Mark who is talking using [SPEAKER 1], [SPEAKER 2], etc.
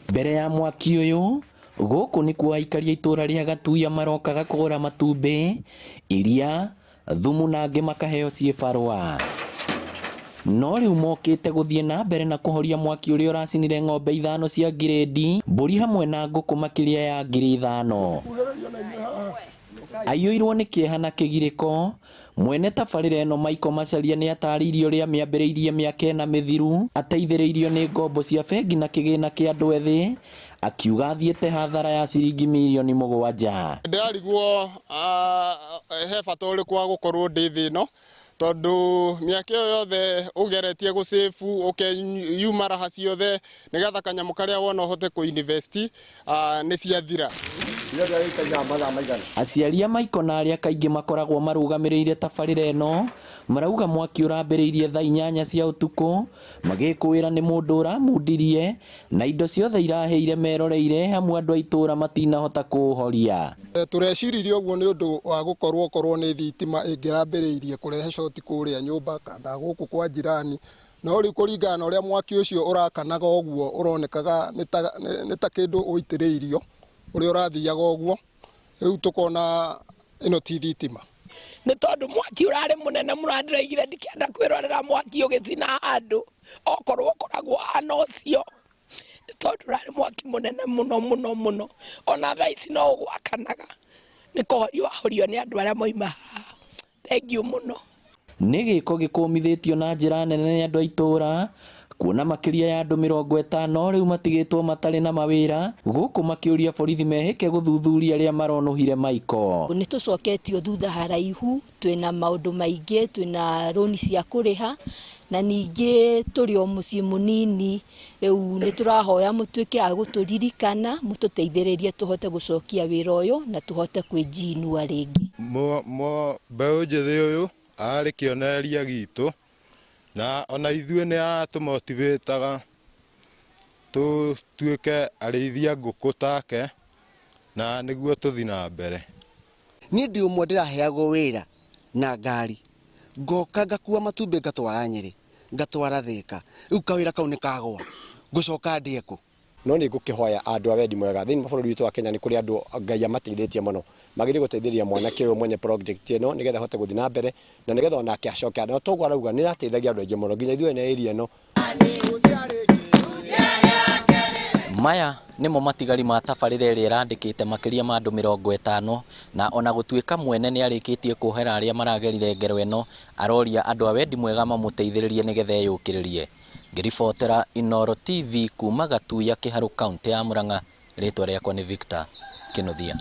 [SPEAKER 1] Mbere ya mwaki uyu guku nikuo aikari a itura ria Gatuya marokaga kugura matumbi, iria, thumu na angi makaheo ciibarwa. No riu mokite guthie na mbere na kuhoria mwaki uria uracinire ng'ombe 5 cia gredi, mburi hamwe na nguku makiria ya 5,000. Aiyuirwo ni kieha na kigiriko, mwene tabarĩra ĩno Michael Macharia nĩ atarĩirie ũrĩa mĩambĩrĩirie mĩaka 4 mĩthiru ateithĩrĩirio nĩ ngombo cia bengi na kĩgĩna kĩa andũ ethĩ, akiuga athiĩte hathara ya ciringi mirioni 7.
[SPEAKER 2] Ndarigwo he bata ũrĩkũ wa gũkorwo ndĩ thĩ ĩno, tondu mĩaka ĩyo yothe ũgeretie gũsave ũkeyuma raha ciothe nĩgetha kanyamũ karĩa wona ũhote kũ-invest nĩ ciathira.
[SPEAKER 1] Aciari a Michael na arĩa kaingĩ makoragwo marũgamĩrĩire tabarĩra ĩno marauga mwaki ũrambĩrĩirie thaa 8 cia ũtukũ, magĩkũĩra nĩ mũndũ ũramundirie na indo ciothe iraheire meroreire, hamwe andũ a itũra matinahota kũũhoria.
[SPEAKER 2] Tũreciria ũguo nĩ ũndũ wa gũkorwo nĩ thitima ĩngĩrambĩrĩirie kũrehe shoti kũrĩa nyũmba kana gũkũ kwa jirani. No rĩu kũringana na ũrĩa mwaki ũcio ũrakanaga ũguo ũronekaga nĩ ta kĩndũ ũitĩrĩirio ũrĩa ũrathiaga ũguo, rĩu tukona ĩno ti thitima.
[SPEAKER 3] Nĩ tondũ mwaki ũrarĩ mũnene mũno, ndĩraigire ndikĩenda kwĩrorera mwaki ũgĩcina handũ okorwo ũkoragwo hana ũcio, nĩ tondũ ũrarĩ mwaki mũnene mũno, ona thaa ici no ũgwakanaga. Nĩ kũhorio wahorio nĩ andũ arĩa moima haha. Thengiũ mũno.
[SPEAKER 1] Nĩ gĩko gĩkũmithĩtio na njĩra nene nĩ andũ a itũra, kuona makiria ya andũ 50 rĩu matigĩtwo matarĩ na mawĩra, gũkũ makĩũria borithi mehĩke gũthuthuria arĩa maronuhire Michael.
[SPEAKER 4] Nĩ tũcoketio thutha haraihu, twĩna maũndũ maingĩ, twĩna roni cia kũrĩha, na ningĩ tũrĩ o mũciĩ mũnini. Rĩu nĩ tũrahoya mũtuĩke a gũtũririkana, mũtũteithĩrĩrie tũhote gũcokia wĩra ũyũ na tũhote kwĩnjinua rĩngĩ.
[SPEAKER 5] Mbeũ njĩthĩ ũyũ arĩ kĩonereria gitũ, na ona ithuĩ nĩ atũmotivĩtaga tũtuĩke arĩithia ngũkũ take, na nĩguo tũthi na mbere.
[SPEAKER 6] Niĩ ndĩ ũmwe ndĩraheagwo wĩra na ngari, ngoka ngakua matumbĩ ngatwara Nyeri, ngatwara Thika, rĩu kawĩra kau nĩ kagwa, ngũcoka ndĩe kũ?
[SPEAKER 7] No nĩ ngũkĩhoya andũ a wendi mwega thĩinĩ wa bũrũri witũ wa Kenya, nĩ kũrĩ andũ Ngai amateithĩtie mũno, magĩrĩire gũteithĩrĩria mwanake ũyũ mwenye project ĩno nĩgetha ahote gũthiĩ na mbere, na nĩgetha onake acoke. No toguo arauga nĩ ĩrateithagia andũ aingĩ mũno, nginya ithuĩ na area ĩno.
[SPEAKER 1] Maya nĩmo matigari ma tabarĩra ĩrĩa ĩrandĩkĩte makĩria ma andũ 50, na ona gũtuĩka mwene nĩ arĩkĩtie kuohera arĩa maragerire ngero ĩno, aroria andũ a wendi mwega mamũteithĩrĩrie nĩgetha eyũkĩrĩrie. Ngĩribotera Inooro TV kuma Gatuya Kĩharũ, kaunti ya Murang'a, rĩtwa rĩakwa nĩ Victor Kĩnuthia.